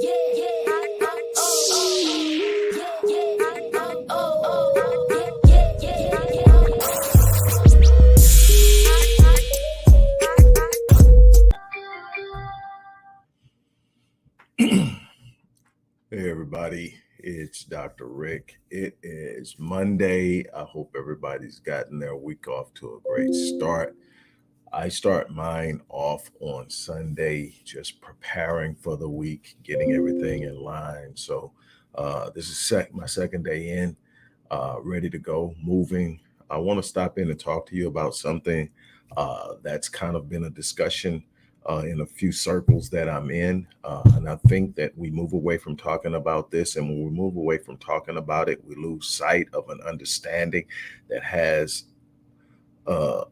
Hey everybody, it's Dr. Rick. It is Monday. I hope everybody's gotten their week off to a great start. I start mine off on Sunday, just preparing for the week, getting everything in line. So this is my second day in, ready to go, moving. I want to stop in and talk to you about something that's kind of been a discussion in a few circles that I'm in. And I think that we move away from talking about this. And when we move away from talking about it, we lose sight of an understanding that has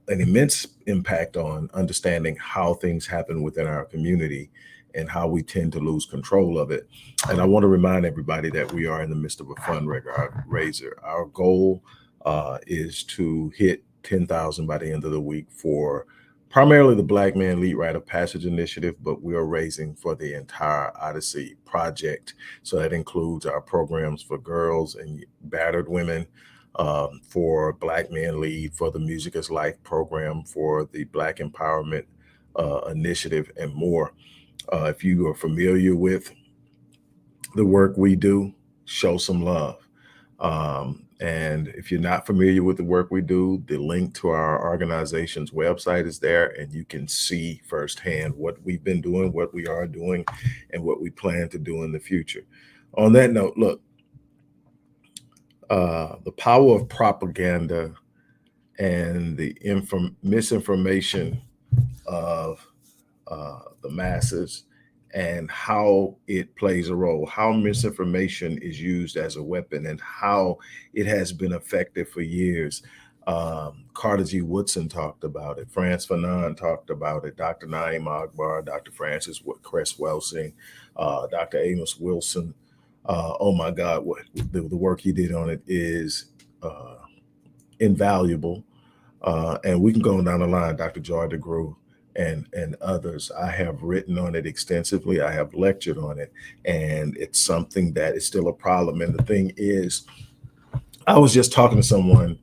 an immense impact on understanding how things happen within our community and how we tend to lose control of it. And I want to remind everybody that we are in the midst of a fundraiser. Our goal is to hit 10,000 by the end of the week for primarily the Black Man Lead Rite of Passage Initiative, but we are raising for the entire Odyssey project. So that includes our programs for girls and battered women, for Black Men Lead, for the Music is Life program, for the Black Empowerment Initiative, and more. If you are familiar with the work we do, show some love. And if you're not familiar with the work we do, the link to our organization's website is there, and you can see firsthand what we've been doing, what we are doing, and what we plan to do in the future. On that note, look, the power of propaganda and the misinformation of the masses and how it plays a role, how misinformation is used as a weapon and how it has been effective for years. Carter G. Woodson talked about it. Frantz Fanon talked about it. Dr. Naeem Akbar, Dr. Francis Cress Welsing, Dr. Amos Wilson. Oh my God, what the work he did on it is invaluable. And we can go down the line, Dr. Joy DeGruy and others. I have written on it extensively. I have lectured on it, and it's something that is still a problem. And the thing is, I was just talking to someone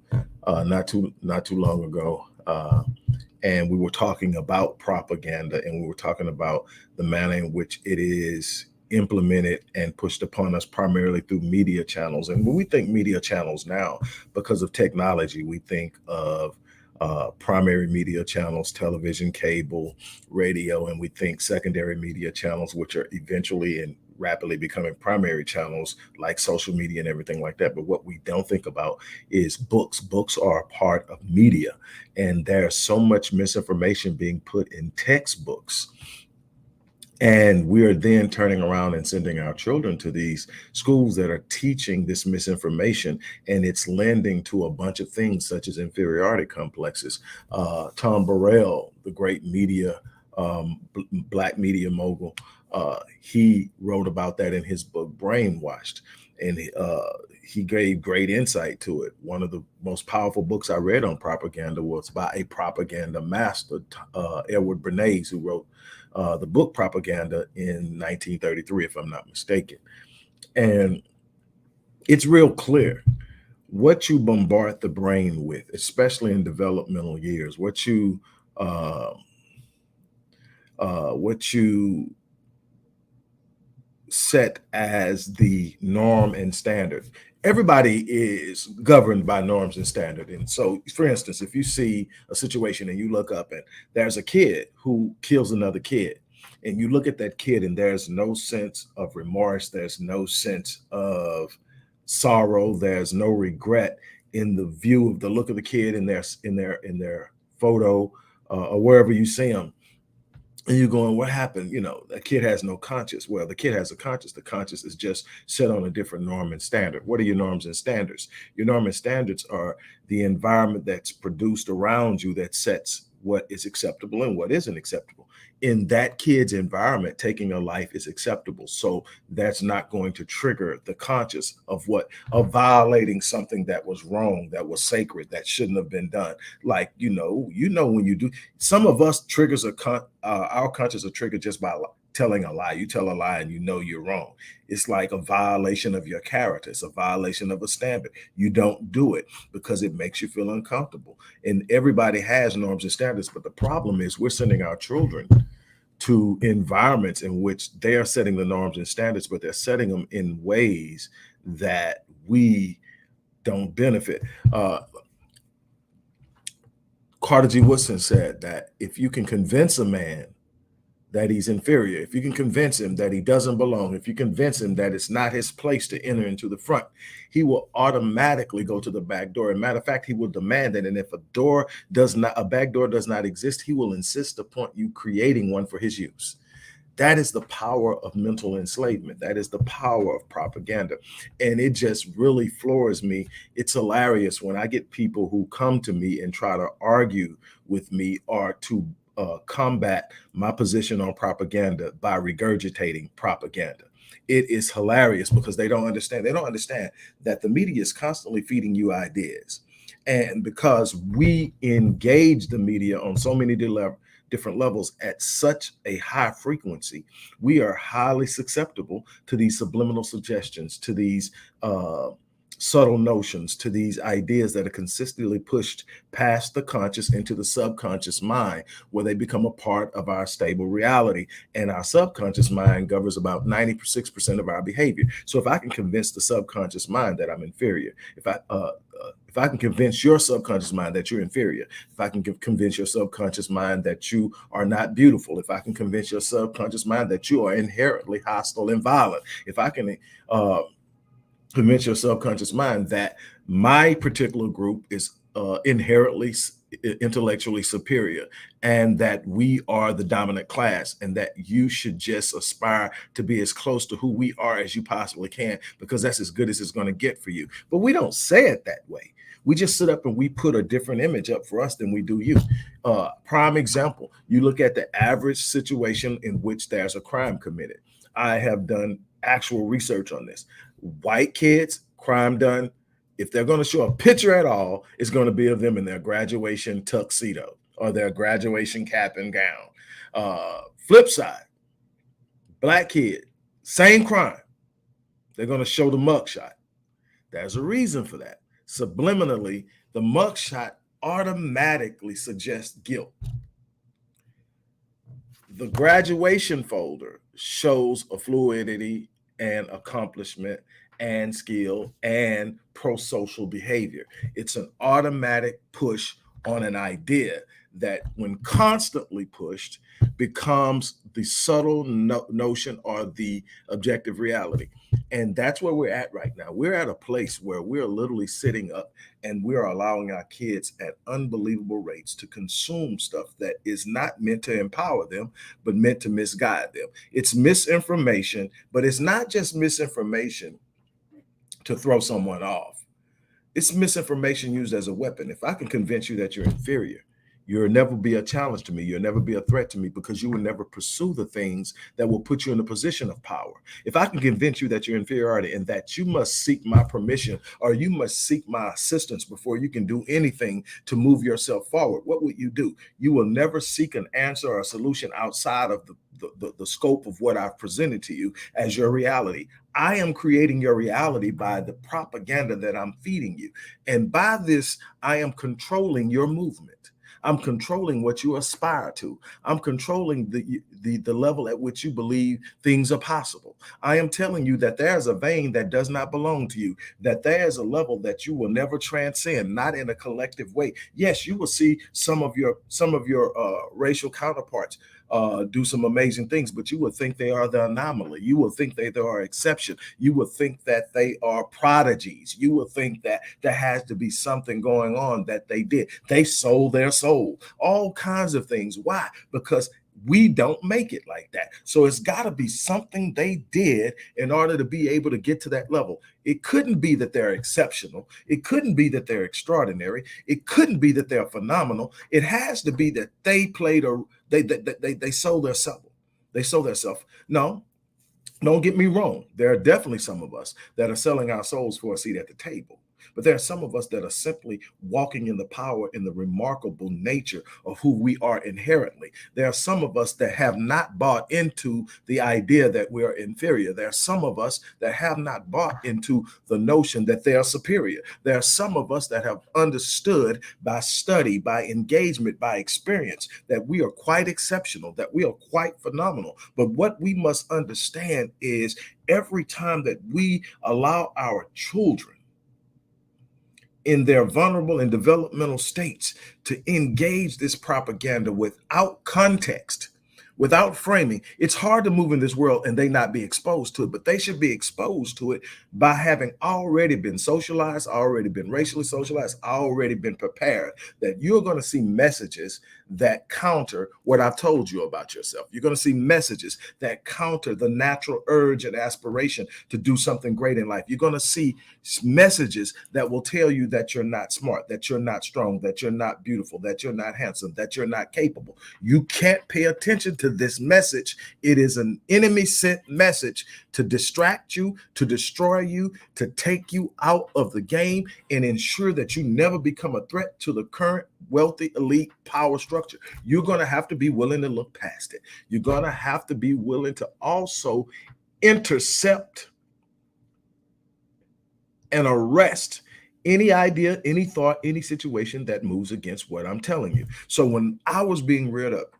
not too long ago, and we were talking about propaganda, and we were talking about the manner in which it is implemented and pushed upon us primarily through media channels. And when we think media channels now, because of technology, we think of primary media channels, television, cable, radio, and we think secondary media channels, which are eventually and rapidly becoming primary channels like social media and everything like that. But what we don't think about is books. Books are a part of media, and there's so much misinformation being put in textbooks. And we are then turning around and sending our children to these schools that are teaching this misinformation, and it's lending to a bunch of things such as inferiority complexes. Tom Burrell, the great media, Black media mogul, he wrote about that in his book, Brainwashed, and he gave great insight to it. One of the most powerful books I read on propaganda was by a propaganda master, Edward Bernays, who wrote the book Propaganda in 1933, if I'm not mistaken. And it's real clear what you bombard the brain with, especially in developmental years, what you set as the norm and standard. Everybody is governed by norms and standard. And so, for instance, if you see a situation and you look up and there's a kid who kills another kid, and you look at that kid and there's no sense of remorse, there's no sense of sorrow, there's no regret in the view of the look of the kid in their photo or wherever you see them. And you're going, what happened? You know, the kid has no conscience. Well, the kid has a conscience. The conscience is just set on a different norm and standard. What are your norms and standards? Your norm and standards are the environment that's produced around you that sets what is acceptable and what isn't acceptable. In that kid's environment, taking a life is acceptable. So that's not going to trigger the conscience of violating something that was wrong, that was sacred, that shouldn't have been done. Like, when you do, some of us triggers our conscience are triggered just by telling a lie. You tell a lie and you know you're wrong. It's like a violation of your character. It's a violation of a standard. You don't do it because it makes you feel uncomfortable. And everybody has norms and standards, but the problem is we're sending our children to environments in which they are setting the norms and standards, but they're setting them in ways that we don't benefit. Carter G. Woodson said that if you can convince a man that he's inferior, if you can convince him that he doesn't belong, if you convince him that it's not his place to enter into the front, he will automatically go to the back door. As a matter of fact, he will demand it. And if a back door does not exist, he will insist upon you creating one for his use. That is the power of mental enslavement. That is the power of propaganda. And it just really floors me. It's hilarious when I get people who come to me and try to argue with me or to combat my position on propaganda by regurgitating propaganda. It is hilarious because they don't understand. They don't understand that the media is constantly feeding you ideas. And because we engage the media on so many different levels at such a high frequency, we are highly susceptible to these subliminal suggestions, to these subtle notions, to these ideas that are consistently pushed past the conscious into the subconscious mind, where they become a part of our stable reality. And our subconscious mind governs about 96% of our behavior. So if I can convince the subconscious mind that I'm inferior, if I can convince your subconscious mind that you're inferior, if I can convince your subconscious mind that you are not beautiful, if I can convince your subconscious mind that you are inherently hostile and violent, if I can convince your subconscious mind that my particular group is inherently intellectually superior and that we are the dominant class and that you should just aspire to be as close to who we are as you possibly can because that's as good as it's going to get for you. But we don't say it that way. We just sit up and we put a different image up for us than we do you. Prime example, you look at the average situation in which there's a crime committed. I have done actual research on this. White kids, crime done, if they're going to show a picture at all, it's going to be of them in their graduation tuxedo or their graduation cap and gown. Flip side, black kid, same crime. They're going to show the mugshot. There's a reason for that. Subliminally, the mugshot automatically suggests guilt. The graduation folder shows a fluidity and accomplishment and skill and pro-social behavior. It's an automatic push on an idea that when constantly pushed becomes the subtle notion or the objective reality. And that's where we're at right now. We're at a place where we're literally sitting up and we're allowing our kids at unbelievable rates to consume stuff that is not meant to empower them, but meant to misguide them. It's misinformation, but it's not just misinformation to throw someone off. It's misinformation used as a weapon. If I can convince you that you're inferior, you'll never be a challenge to me. You'll never be a threat to me because you will never pursue the things that will put you in a position of power. If I can convince you that you're inferiority and that you must seek my permission or you must seek my assistance before you can do anything to move yourself forward, what would you do? You will never seek an answer or a solution outside of the scope of what I've presented to you as your reality. I am creating your reality by the propaganda that I'm feeding you. And by this, I am controlling your movement. I'm controlling what you aspire to. I'm controlling the level at which you believe things are possible. I am telling you that there's a vein that does not belong to you, that there's a level that you will never transcend, not in a collective way. Yes, you will see some of your racial counterparts do some amazing things, but you would think they are the anomaly. You would think they are exception. You would think that they are prodigies. You would think that there has to be something going on that they did. They sold their soul, all kinds of things. Why? Because we don't make it like that. So it's got to be something they did in order to be able to get to that level. It couldn't be that they're exceptional. It couldn't be that they're extraordinary. It couldn't be that they're phenomenal. It has to be that they played they sold their self. They sold their self. No, don't get me wrong. There are definitely some of us that are selling our souls for a seat at the table. But there are some of us that are simply walking in the power and the remarkable nature of who we are inherently. There are some of us that have not bought into the idea that we are inferior. There are some of us that have not bought into the notion that they are superior. There are some of us that have understood by study, by engagement, by experience, that we are quite exceptional, that we are quite phenomenal. But what we must understand is every time that we allow our children in their vulnerable and developmental states to engage this propaganda without context, without framing, it's hard to move in this world and they not be exposed to it, but they should be exposed to it by having already been socialized, already been racially socialized, already been prepared, that you're going to see messages that counter what I've told you about yourself. You're going to see messages that counter the natural urge and aspiration to do something great in life. You're going to see messages that will tell you that you're not smart, that you're not strong, that you're not beautiful, that you're not handsome, that you're not capable. You can't pay attention to this message. It is an enemy sent message to distract you, to destroy you, to take you out of the game and ensure that you never become a threat to the current wealthy elite power structure. You're going to have to be willing to look past it. You're going to have to be willing to also intercept and arrest any idea, any thought, any situation that moves against what I'm telling you. So when I was being reared up,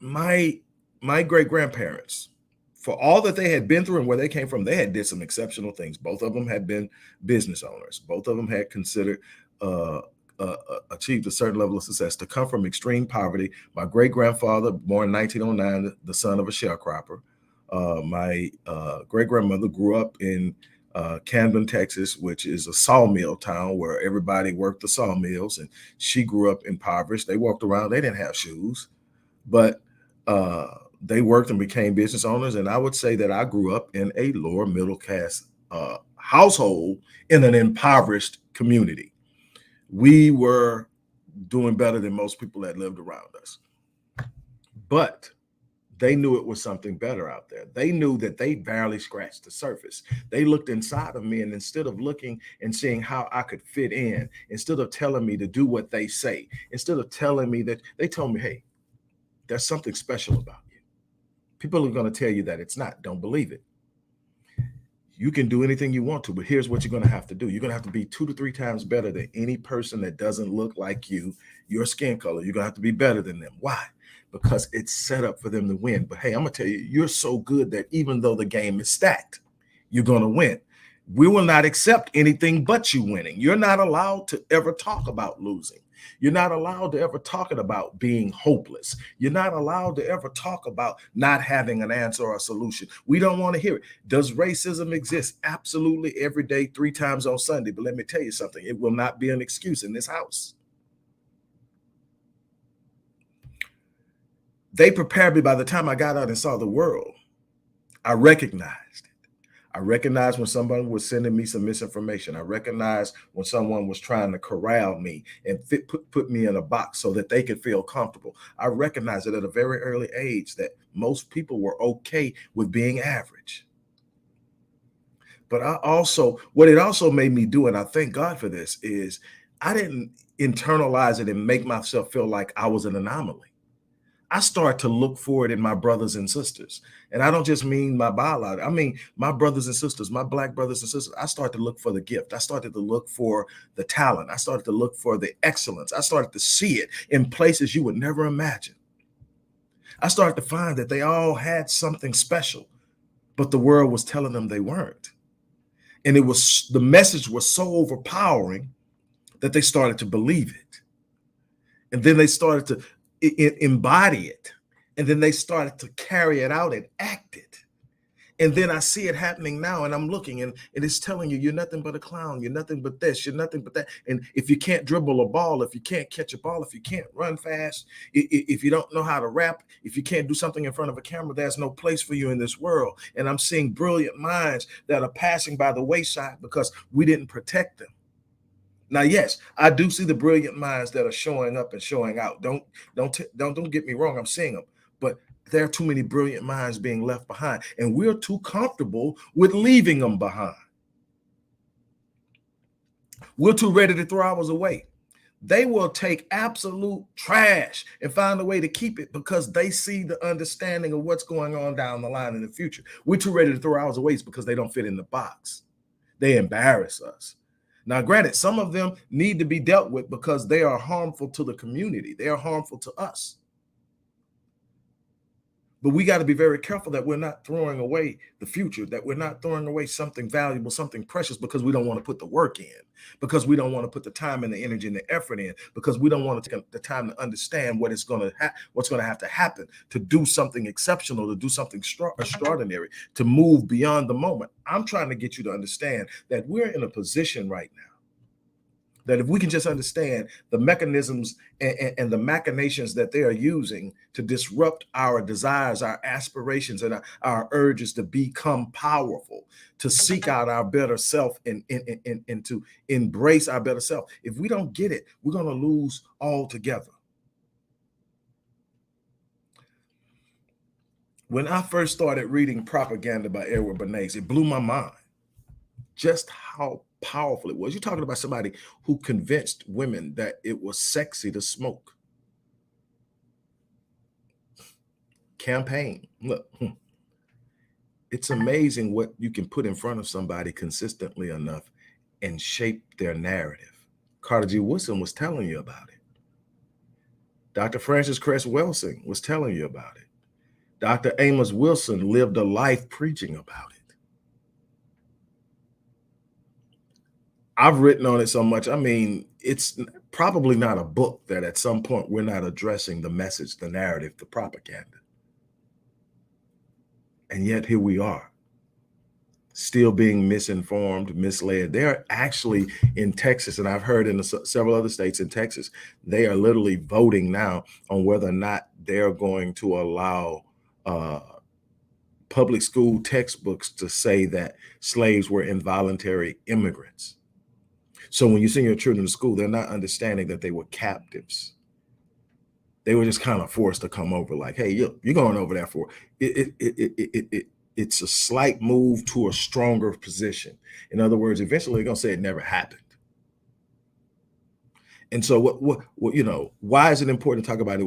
my great-grandparents, for all that they had been through and where they came from, they had did some exceptional things. Both of them had been business owners. Both of them had considered achieved a certain level of success. To come from extreme poverty, my great-grandfather, born in 1909, the son of a sharecropper. My great-grandmother grew up in Camden, Texas, which is a sawmill town where everybody worked the sawmills, and she grew up impoverished. They walked around, they didn't have shoes, but they worked and became business owners. And I would say that I grew up in a lower middle class household in an impoverished community. We were doing better than most people that lived around us. But they knew it was something better out there. They knew that they barely scratched the surface. They looked inside of me, and instead of looking and seeing how I could fit in, instead of telling me to do what they say, instead of telling me that, they told me, hey, there's something special about you. People are going to tell you that it's not. Don't believe it. You can do anything you want to, but here's what you're going to have to do. You're going to have to be 2 to 3 times better than any person that doesn't look like you, your skin color. You're going to have to be better than them. Why? Because it's set up for them to win. But hey, I'm going to tell you, you're so good that even though the game is stacked, you're going to win. We will not accept anything but you winning. You're not allowed to ever talk about losing. You're not allowed to ever talk about being hopeless. You're not allowed to ever talk about not having an answer or a solution. We don't want to hear it. Does racism exist? Absolutely, every day, 3 times on Sunday. But let me tell you something. It will not be an excuse in this house. They prepared me. By the time I got out and saw the world, I recognized it. I recognized when someone was sending me some misinformation. I recognized when someone was trying to corral me and put me in a box so that they could feel comfortable. I recognized it at a very early age that most people were okay with being average. But what it also made me do, and I thank God for this, is I didn't internalize it and make myself feel like I was an anomaly. I start to look for it in my brothers and sisters. And I don't just mean my biology. I mean, my brothers and sisters, my Black brothers and sisters. I started to look for the gift. I started to look for the talent. I started to look for the excellence. I started to see it in places you would never imagine. I started to find that they all had something special, but the world was telling them they weren't. And the message was so overpowering that they started to believe it. And then they started to embody it. And then they started to carry it out and act it. And then I see it happening now, and I'm looking, and it's telling you, you're nothing but a clown. You're nothing but this. You're nothing but that. And if you can't dribble a ball, if you can't catch a ball, if you can't run fast, if you don't know how to rap, if you can't do something in front of a camera, there's no place for you in this world. And I'm seeing brilliant minds that are passing by the wayside because we didn't protect them. Now, yes, I do see the brilliant minds that are showing up and showing out. Don't get me wrong. I'm seeing them, but There are too many brilliant minds being left behind, and we're too comfortable with leaving them behind. We're too ready to throw ours away. They will take absolute trash and find a way to keep it because they see the understanding of what's going on down the line in the future. We're too ready to throw ours away because they don't fit in the box. They embarrass us. Now, granted, some of them need to be dealt with because they are harmful to the community. They are harmful to us. But we got to be very careful that we're not throwing away the future, that we're not throwing away something valuable, something precious, because we don't want to put the work in, because we don't want to put the time and the energy and the effort in, because we don't want to take the time to understand what's going to have to happen to do something exceptional, to do something extraordinary, to move beyond the moment. I'm trying to get you to understand that we're in a position right now that if we can just understand the mechanisms and the machinations that they are using to disrupt our desires, our aspirations, and our urges to become powerful, to seek out our better self and to embrace our better self. If we don't get it, we're going to lose altogether. When I first started reading Propaganda by Edward Bernays, it blew my mind just how powerful it was. You're talking about somebody who convinced women that it was sexy to smoke. Campaign. Look, it's amazing what you can put in front of somebody consistently enough and shape their narrative. Carter G. Woodson was telling you about it. Dr. Francis Cress Welsing was telling you about it. Dr. Amos Wilson lived a life preaching about it. I've written on it so much. I mean, it's probably not a book that at some point we're not addressing the message, the narrative, the propaganda. And yet here we are, still being misinformed, misled. They're actually in Texas, and I've heard in several other states in Texas, they are literally voting now on whether or not they're going to allow public school textbooks to say that slaves were involuntary immigrants. So when you send your children to school, they're not understanding that they were captives. They were just kind of forced to come over like, hey, you're going over there for it. It's a slight move to a stronger position. In other words, eventually they're going to say it never happened. And so what you know, why is it important to talk about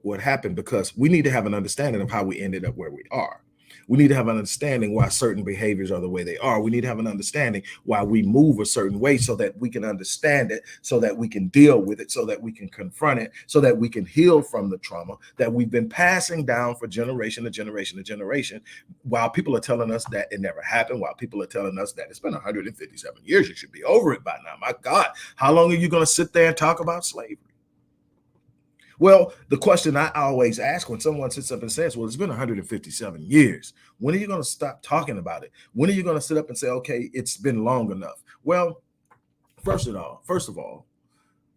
what happened? Because we need to have an understanding of how we ended up where we are. We need to have an understanding why certain behaviors are the way they are. We need to have an understanding why we move a certain way so that we can understand it, so that we can deal with it, so that we can confront it, so that we can heal from the trauma that we've been passing down for generation to generation to generation, while people are telling us that it never happened, while people are telling us that it's been 157 years, you should be over it by now. My God, how long are you going to sit there and talk about slavery? Well, the question I always ask when someone sits up and says, well, it's been 157 years. When are you going to stop talking about it? When are you going to sit up and say, okay, it's been long enough? Well, first of all,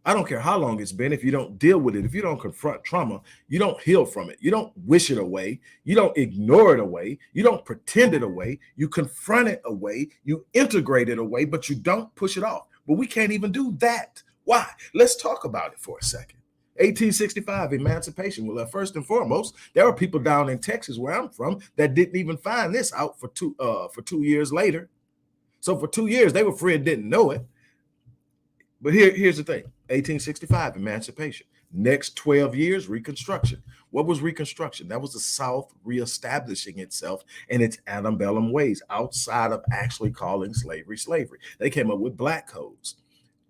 I don't care how long it's been. If you don't deal with it, if you don't confront trauma, you don't heal from it. You don't wish it away. You don't ignore it away. You don't pretend it away. You confront it away. You integrate it away, but you don't push it off. But we can't even do that. Why? Let's talk about it for a second. 1865, emancipation. Well, first and foremost, there are people down in Texas, where I'm from, that didn't even find this out for 2 years later. So for 2 years, they were free and didn't know it. But here's the thing: 1865, emancipation. Next 12 years, Reconstruction. What was Reconstruction? That was the South reestablishing itself in its antebellum ways, outside of actually calling slavery slavery. They came up with black codes,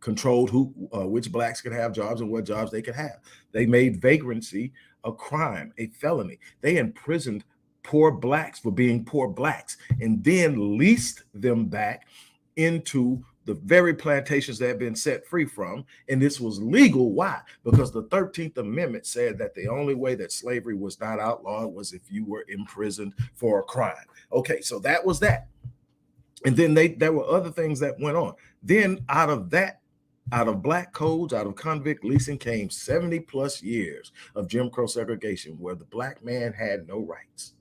controlled which blacks could have jobs and what jobs they could have. They made vagrancy a crime, a felony. They imprisoned poor blacks for being poor blacks, and then leased them back into the very plantations they had been set free from. And this was legal. Why? Because the 13th Amendment said that the only way that slavery was not outlawed was if you were imprisoned for a crime. Okay, so that was that. And then there were other things that went on. Then out of black codes, out of convict leasing, came 70 plus years of Jim Crow segregation, where the black man had no rights.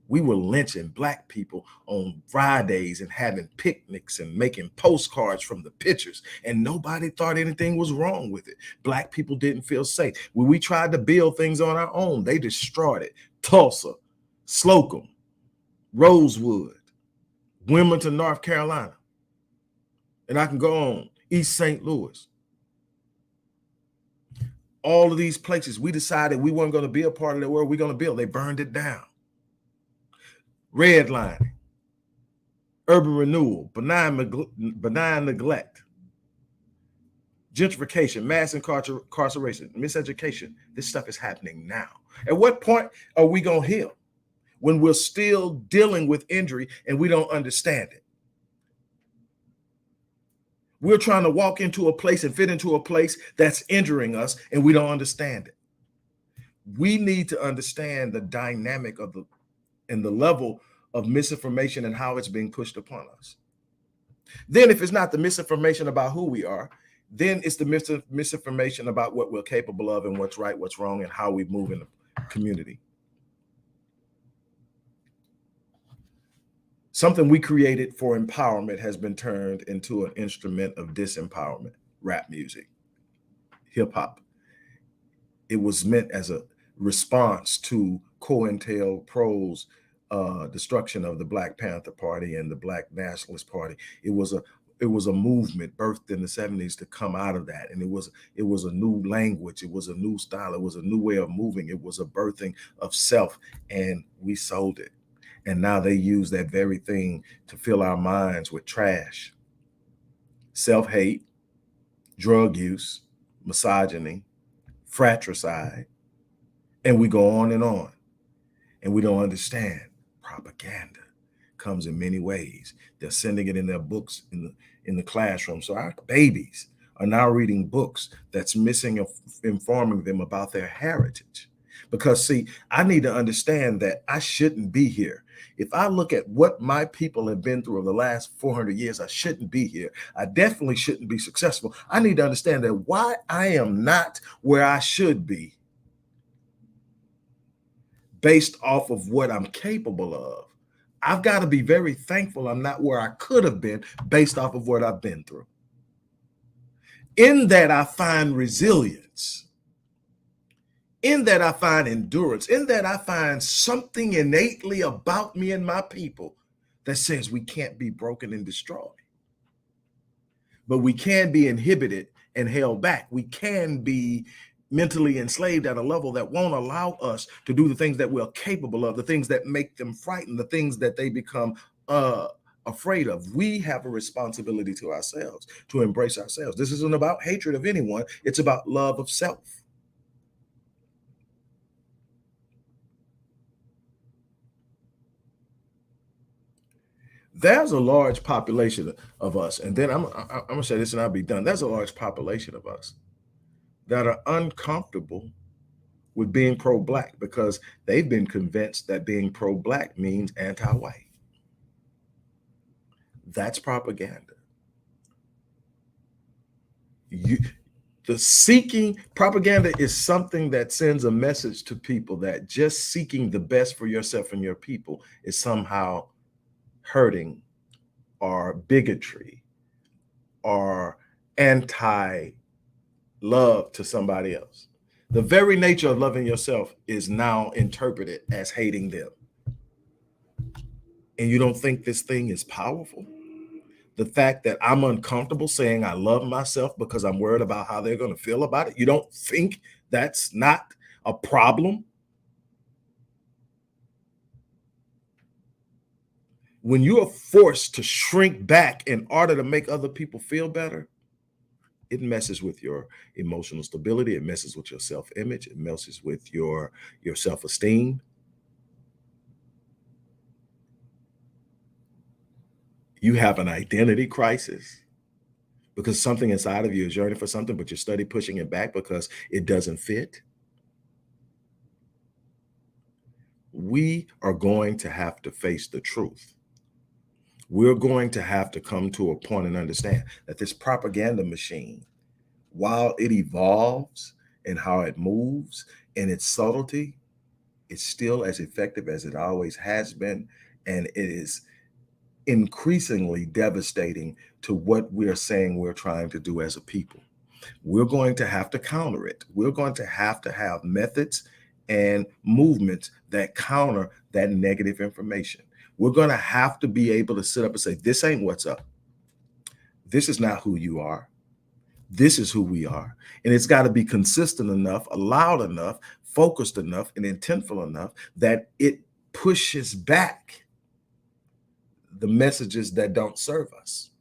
We were lynching Black people on Fridays and having picnics and making postcards from the pictures, and nobody thought anything was wrong with it. Black people didn't feel safe. When we tried to build things on our own, they destroyed it. Tulsa, Slocum, Rosewood, Wilmington, North Carolina, and I can go on, East St. Louis. All of these places, we decided we weren't going to be a part of the world we're going to build. They burned it down. Redlining, urban renewal, benign neglect, gentrification, mass incarceration, miseducation. This stuff is happening now. At what point are we going to heal? When we're still dealing with injury and we don't understand it. We're trying to walk into a place and fit into a place that's injuring us, and we don't understand it. We need to understand the dynamic of and the level of misinformation and how it's being pushed upon us. Then if it's not the misinformation about who we are, then it's the misinformation about what we're capable of and what's right, what's wrong, and how we move in the community. Something we created for empowerment has been turned into an instrument of disempowerment. Rap music, hip hop. It was meant as a response to COINTELPRO's destruction of the Black Panther Party and the Black Nationalist Party. It was a movement birthed in the 70s to come out of that. And it was a new language. It was a new style. It was a new way of moving. It was a birthing of self, and we sold it. And now they use that very thing to fill our minds with trash, self-hate, drug use, misogyny, fratricide, and we go on. And we don't understand. Propaganda comes in many ways. They're sending it in their books in the classroom. So our babies are now reading books that's informing them about their heritage. Because see, I need to understand that I shouldn't be here. If I look at what my people have been through over the last 400 years, I shouldn't be here. I definitely shouldn't be successful. I need to understand that why I am not where I should be based off of what I'm capable of. I've got to be very thankful I'm not where I could have been based off of what I've been through. In that I find resilience. In that I find endurance. In that I find something innately about me and my people that says we can't be broken and destroyed. But we can be inhibited and held back. We can be mentally enslaved at a level that won't allow us to do the things that we're capable of, the things that make them frightened, the things that they become afraid of. We have a responsibility to ourselves to embrace ourselves. This isn't about hatred of anyone. It's about love of self. There's a large population of us, and then I'm going to say this and I'll be done. There's a large population of us that are uncomfortable with being pro-Black because they've been convinced that being pro-Black means anti-white. That's propaganda. Propaganda is something that sends a message to people that just seeking the best for yourself and your people is somehow hurting or bigotry or anti-love to somebody else. The very nature of loving yourself is now interpreted as hating them. And you don't think this thing is powerful? The fact that I'm uncomfortable saying I love myself because I'm worried about how they're going to feel about it. You don't think that's not a problem? When you are forced to shrink back in order to make other people feel better, it messes with your emotional stability. It messes with your self-image. It messes with your self-esteem. You have an identity crisis because something inside of you is yearning for something, but you're study pushing it back because it doesn't fit. We are going to have to face the truth. We're going to have to come to a point and understand that this propaganda machine, while it evolves and how it moves and its subtlety, It's still as effective as it always has been, and it is increasingly devastating to what we're saying we're trying to do as a people. We're going to have to counter it. We're going to have methods and movements that counter that negative information. We're going to have to be able to sit up and say, this ain't what's up. This is not who you are. This is who we are. And it's got to be consistent enough, loud enough, focused enough, and intentful enough that it pushes back the messages that don't serve us.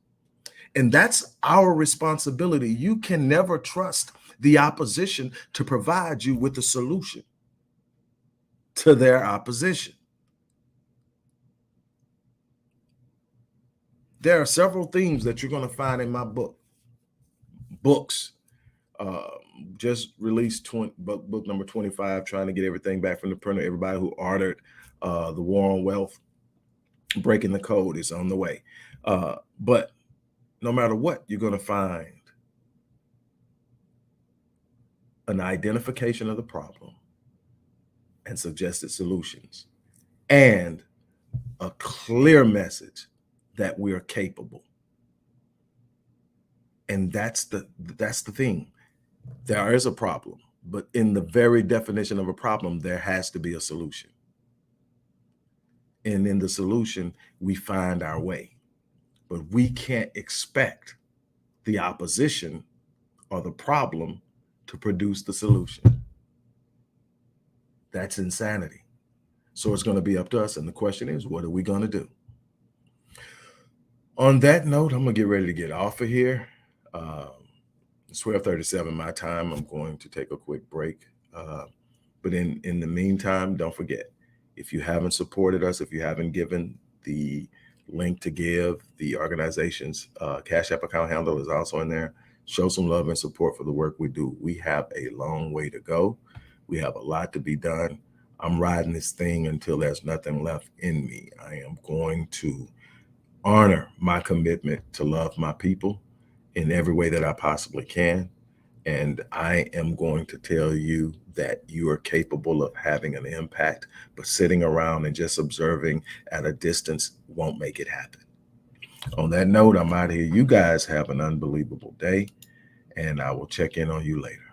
And that's our responsibility. You can never trust the opposition to provide you with the solution to their opposition. There are several themes that you're going to find in my books. Uh, just released book number 25, trying to get everything back from the printer. Everybody who ordered The War on Wealth, Breaking the Code is on the way. But no matter what, you're going to find an identification of the problem and suggested solutions, and a clear message that we are capable. And that's the thing. There is a problem, but in the very definition of a problem, there has to be a solution. And in the solution, we find our way. But we can't expect the opposition or the problem to produce the solution. That's insanity. So it's going to be up to us. And the question is, what are we going to do? On that note, I'm going to get ready to get off of here. It's 12:37 my time. I'm going to take a quick break. But in the meantime, don't forget, if you haven't supported us, if you haven't given the link to give, the organization's Cash App account handle is also in there. Show some love and support for the work we do. We have a long way to go. We have a lot to be done. I'm riding this thing until there's nothing left in me. I am going to honor my commitment to love my people in every way that I possibly can. And I am going to tell you that you are capable of having an impact, but sitting around and just observing at a distance won't make it happen. On that note, I'm out of here. You guys have an unbelievable day, and I will check in on you later.